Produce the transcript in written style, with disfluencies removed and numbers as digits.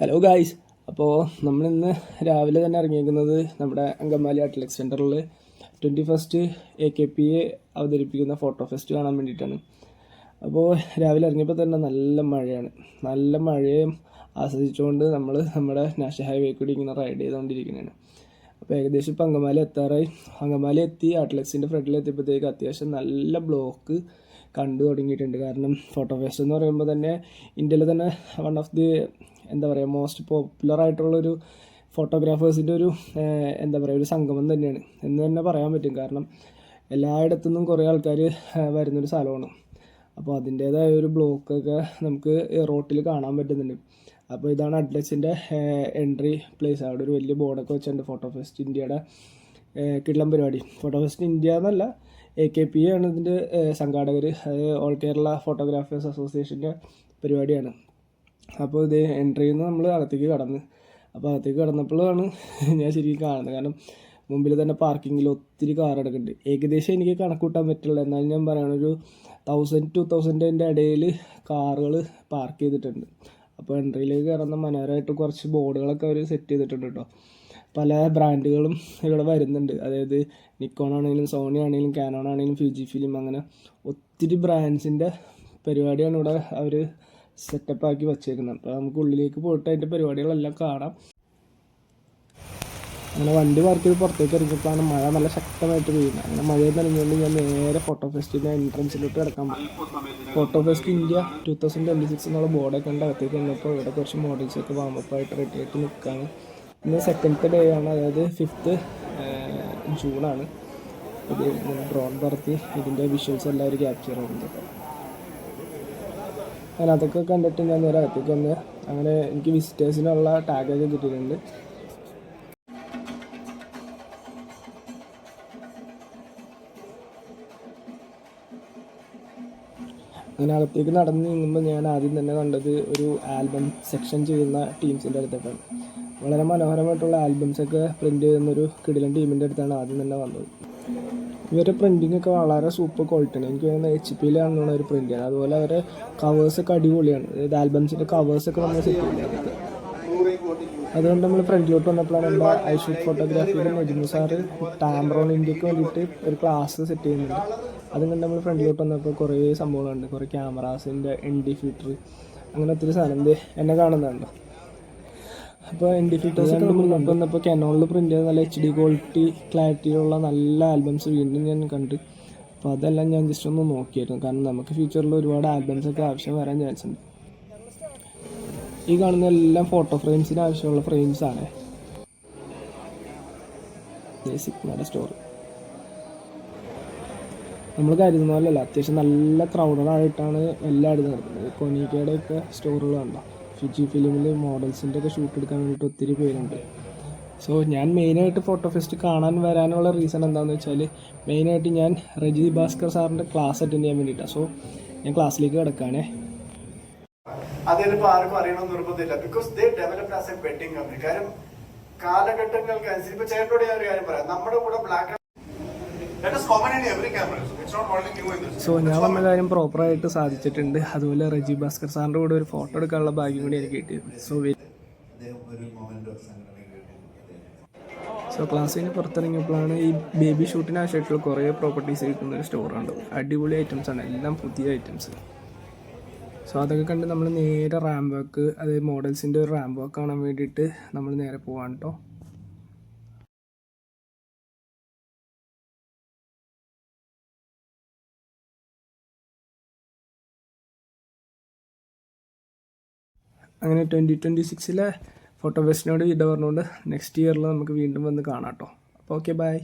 Hello guys. അപ്പോൾ നമ്മളിന്ന് രാവിലെ തന്നെ ഇറങ്ങിയിരിക്കുന്നത് നമ്മുടെ അങ്കമാലി അത്ലറ്റിക്സ് സെൻറ്ററിൽ 21st AKPA അവതരിപ്പിക്കുന്ന ഫോട്ടോ ഫെസ്റ്റ് കാണാൻ വേണ്ടിയിട്ടാണ്. അപ്പോൾ രാവിലെ ഇറങ്ങിയപ്പോൾ തന്നെ നല്ല മഴയും ആസ്വദിച്ചുകൊണ്ട് നമ്മൾ നമ്മുടെ നാഷണൽ ഹൈവേ കൂടി ഇങ്ങനെ റൈഡ് ചെയ്തുകൊണ്ടിരിക്കുന്നതാണ്. അപ്പോൾ ഏകദേശം ഇപ്പോൾ അങ്കമാലി എത്തി അത്ലറ്റ്സിൻ്റെ ഫ്രണ്ടിലെത്തിയപ്പോഴത്തേക്ക് അത്യാവശ്യം നല്ല ബ്ലോക്ക് കണ്ടു തുടങ്ങിയിട്ടുണ്ട്. കാരണം ഫോട്ടോ ഫെസ്റ്റ് എന്ന് പറയുമ്പോൾ തന്നെ ഇന്ത്യയിലെ തന്നെ one of the most popular ആയിട്ടുള്ളൊരു ഫോട്ടോഗ്രാഫേഴ്സിൻ്റെ ഒരു ഒരു സംഗമം തന്നെയാണ് എന്ന് തന്നെ പറയാൻ പറ്റും. കാരണം എല്ലായിടത്തു നിന്നും കുറേ ആൾക്കാർ വരുന്നൊരു സ്ഥലമാണ്. അപ്പോൾ അതിൻ്റേതായ ഒരു ബ്ലോക്കൊക്കെ നമുക്ക് റോട്ടിൽ കാണാൻ പറ്റുന്നുണ്ട്. അപ്പോൾ ഇതാണ് അത്ലറ്റ്സിൻ്റെ എൻട്രി പ്ലേസ്. അവിടെ ഒരു വലിയ ബോർഡൊക്കെ വെച്ചിട്ടുണ്ട്. ഫോട്ടോ ഫെസ്റ്റ് ഇന്ത്യയുടെ കിടിലം പരിപാടി. ഫോട്ടോ ഫെസ്റ്റ് ഇന്ത്യ എന്നല്ല, AKPA ആണ് ഇതിൻ്റെ സംഘാടകർ. അത് ഓൾ കേരള ഫോട്ടോഗ്രാഫേഴ്സ് അസോസിയേഷൻ്റെ പരിപാടിയാണ്. അപ്പോൾ ഇത് എൻട്രിയിൽ നിന്ന് നമ്മൾ അകത്തേക്ക് കടന്ന്. അപ്പോൾ അകത്തേക്ക് കടന്നപ്പോഴാണ് ഞാൻ ശരിക്കും കാണുന്നത്. കാരണം മുമ്പിൽ തന്നെ പാർക്കിങ്ങിൽ ഒത്തിരി കാർ കിടക്കുന്നുണ്ട്. ഏകദേശം എനിക്ക് കണക്കൂട്ടാൻ പറ്റില്ല, എന്നാലും ഞാൻ പറയുകയാണ് ഒരു 1000-2000 ഇടയിൽ കാറുകൾ പാർക്ക് ചെയ്തിട്ടുണ്ട്. അപ്പോൾ എൻട്രിയിലേക്ക് കയറുന്ന മനോഹരമായിട്ട് കുറച്ച് ബോർഡുകളൊക്കെ അവർ സെറ്റ് ചെയ്തിട്ടുണ്ട് കേട്ടോ. പല ബ്രാൻഡുകളും ഇവിടെ വരുന്നുണ്ട്. അതായത് നിക്കോൺ ആണെങ്കിലും സോണി ആണെങ്കിലും കാനോൺ ആണെങ്കിലും ഫിജിഫിലിം, അങ്ങനെ ഒത്തിരി ബ്രാൻഡ്സിൻ്റെ പരിപാടിയാണ് ഇവിടെ അവർ സെറ്റപ്പാക്കി വച്ചേക്കുന്നത്. അപ്പോൾ നമുക്ക് ഉള്ളിലേക്ക് പോയിട്ട് അതിൻ്റെ പരിപാടികളെല്ലാം കാണാം. അങ്ങനെ വണ്ടി പാർക്ക് ചെയ്ത് പുറത്തേക്ക് ഇറങ്ങിയപ്പോഴാണ് മഴ നല്ല ശക്തമായിട്ട് പെയ്യുന്നത്. അങ്ങനെ മഴയിൽ നനഞ്ഞുകൊണ്ട് ഞാൻ നേരെ ഫോട്ടോ ഫെസ്റ്റിൻ്റെ എൻട്രൻസിലോട്ട് കിടക്കാൻ പോകും. ഫോട്ടോ ഫെസ്റ്റ് ഇന്ത്യ 2026 എന്നുള്ള ബോർഡൊക്കെ ഉണ്ട്. അകത്തേക്ക് വന്നപ്പോൾ ഇവിടെ കുറച്ച് മോഡൽസൊക്കെ വാമപ്പായിട്ട് റെഡി ആയിട്ട് നിൽക്കുകയാണ്. ഇന്ന് സെക്കൻഡത്തെ ഡേ ആണ്, അതായത് 5th ജൂണാണ്. ഇത് ഡ്രോൺ പറത്തി ഇതിൻ്റെ വിഷ്വൽസ് എല്ലാവരും ക്യാപ്ചർ ചെയ്യുന്നത്. അങ്ങനെ അതൊക്കെ കണ്ടിട്ട് ഞാൻ നേരെ അകത്തേക്ക് വന്ന്. അങ്ങനെ എനിക്ക് വിസിറ്റേഴ്സിനുള്ള ടാഗൊക്കെ കിട്ടിയിട്ടുണ്ട്. അങ്ങനെ അകത്തേക്ക് നടന്ന് നീങ്ങുമ്പോൾ ഞാൻ ആദ്യം തന്നെ കണ്ടത് ഒരു ആൽബം സെക്ഷൻ ചെയ്യുന്ന ടീംസിൻ്റെ അടുത്തൊക്കെയാണ്. വളരെ മനോഹരമായിട്ടുള്ള ആൽബംസൊക്കെ പ്രിൻ്റ് ചെയ്യുന്നൊരു കിടിലൻ ടീമിൻ്റെ അടുത്താണ് ആദ്യം തന്നെ വന്നത്. ഇവരുടെ പ്രിൻറ്റിംഗ് ഒക്കെ വളരെ സൂപ്പർ ക്വാളിറ്റിയാണ്. എനിക്ക് തോന്നുന്നത് HP-യിലാണെന്നാണ് അവർ പ്രിൻ്റ് ചെയ്യുന്നത്. അതുപോലെ അവരുടെ കവേഴ്സൊക്കെ അടിപൊളിയാണ്. അതായത് ആൽബംസിൻ്റെ കവേഴ്സൊക്കെ നമ്മൾ സെറ്റ് ചെയ്യുന്നത്. അതുകൊണ്ട് നമ്മൾ ഫ്രണ്ടിലോട്ട് വന്നപ്പോഴാണ് നമ്മുടെ ഐഷൂട്ട് ഫോട്ടോഗ്രാഫിയുടെ നജ്മു സാറ് ടാംബ്രോൺ ഇന്ത്യക്ക് വേണ്ടിയിട്ട് ഒരു ക്ലാസ് സെറ്റ് ചെയ്യുന്നുണ്ട്. അതും കണ്ട് നമ്മൾ ഫ്രണ്ടിലോട്ട് വന്നപ്പോൾ കുറേ സംഭവങ്ങളുണ്ട്. കുറേ ക്യാമറാസിൻ്റെ ND ഫിൽറ്റർ, അങ്ങനെ ഒത്തിരി സാധനം എന്നെ കാണുന്നുണ്ട്. അപ്പോൾ ND ഫിൽറ്റേഴ്സൊക്കെ മുന്നോട്ട് വന്നപ്പോൾ കനോണിൽ പ്രിൻ്റ് ചെയ്ത നല്ല HD ക്ലാരിറ്റിയിലുള്ള നല്ല ആൽബംസ് വീണ്ടും ഞാൻ കണ്ട്. അപ്പോൾ അതെല്ലാം ഞാൻ ജസ്റ്റ് ഒന്ന് നോക്കിയായിരുന്നു. കാരണം നമുക്ക് ഫ്യൂച്ചറിൽ ഒരുപാട് ആൽബംസൊക്കെ ആവശ്യം വരാൻ ചാൻസ് ഉണ്ട്. ഈ കാണുന്ന എല്ലാം ഫോട്ടോ ഫ്രെയിംസിന് ആവശ്യമുള്ള ഫ്രെയിംസാണ്. സിഗ്മയുടെ സ്റ്റോർ നമ്മൾ കരുതുന്ന പോലെയല്ല, അത്യാവശ്യം നല്ല ക്രൗഡഡായിട്ടാണ് എല്ലായിടത്തും നടക്കുന്നത്. കൊനീക്കയുടെയൊക്കെ സ്റ്റോറുകൾ കണ്ടോ. ഫിജി ഫിലിമിൽ മോഡൽസിൻ്റെ ഒക്കെ ഷൂട്ട് എടുക്കാൻ വേണ്ടിയിട്ട് ഒത്തിരി പേരുണ്ട്. സോ ഞാൻ മെയിനായിട്ട് ഫോട്ടോ ഫെസ്റ്റ് കാണാൻ വരാനുള്ള റീസൺ എന്താണെന്ന് വെച്ചാൽ, മെയിനായിട്ട് ഞാൻ റജി ഭാസ്കർ സാറിൻ്റെ ക്ലാസ് അറ്റൻഡ് ചെയ്യാൻ വേണ്ടിയിട്ടാണ്. സോ ഞാൻ ക്ലാസ്സിലേക്ക് കിടക്കുകയാണേ. അതിലിപ്പോൾ ആർക്കും അറിയണമെന്ന് നിർബന്ധമില്ല. Because they developed as A wedding company. കാര്യം കാലഘട്ടങ്ങൾക്ക് അനുസരിച്ച് ഇപ്പൊ ചേട്ടനോട് ഞാൻ ഒരു കാര്യം പറയാം, നമ്മുടെ കൂടെ ബ്ലാക്ക് സോ ഞാൻ വന്ന കാര്യം പ്രോപ്പറായിട്ട് സാധിച്ചിട്ടുണ്ട്. അതുപോലെ റജി ഭാസ്കർ സാറിൻ്റെ കൂടെ ഒരു ഫോട്ടോ എടുക്കാനുള്ള ഭാഗ്യം കൂടി എനിക്ക് കിട്ടിയിരുന്നു. സോ ക്ലാസ്സിന് പുറത്തിറങ്ങിയപ്പോഴാണ് ഈ ബേബി ഷൂട്ടിന് ആവശ്യമായിട്ടുള്ള കുറേ പ്രോപ്പർട്ടീസ് കിട്ടുന്ന ഒരു സ്റ്റോറുണ്ട്. അടിപൊളി ഐറ്റംസാണ്, എല്ലാം പുതിയ ഐറ്റംസ്. സോ അതൊക്കെ കണ്ട് നമ്മൾ നേരെ റാമ്പ് വാക്ക്, അതായത് മോഡൽസിൻ്റെ ഒരു റാമ്പ് വാക്ക് കാണാൻ വേണ്ടിയിട്ട് നമ്മൾ നേരെ പോവാണ് കേട്ടോ. അങ്ങനെ 2026 ഫോട്ടോ ഫെസ്റ്റിനോട് വിട പറഞ്ഞുകൊണ്ട് നെക്സ്റ്റ് ഇയറിൽ നമുക്ക് വീണ്ടും വന്ന് കാണാം കേട്ടോ. അപ്പോൾ ഓക്കെ, ബൈ.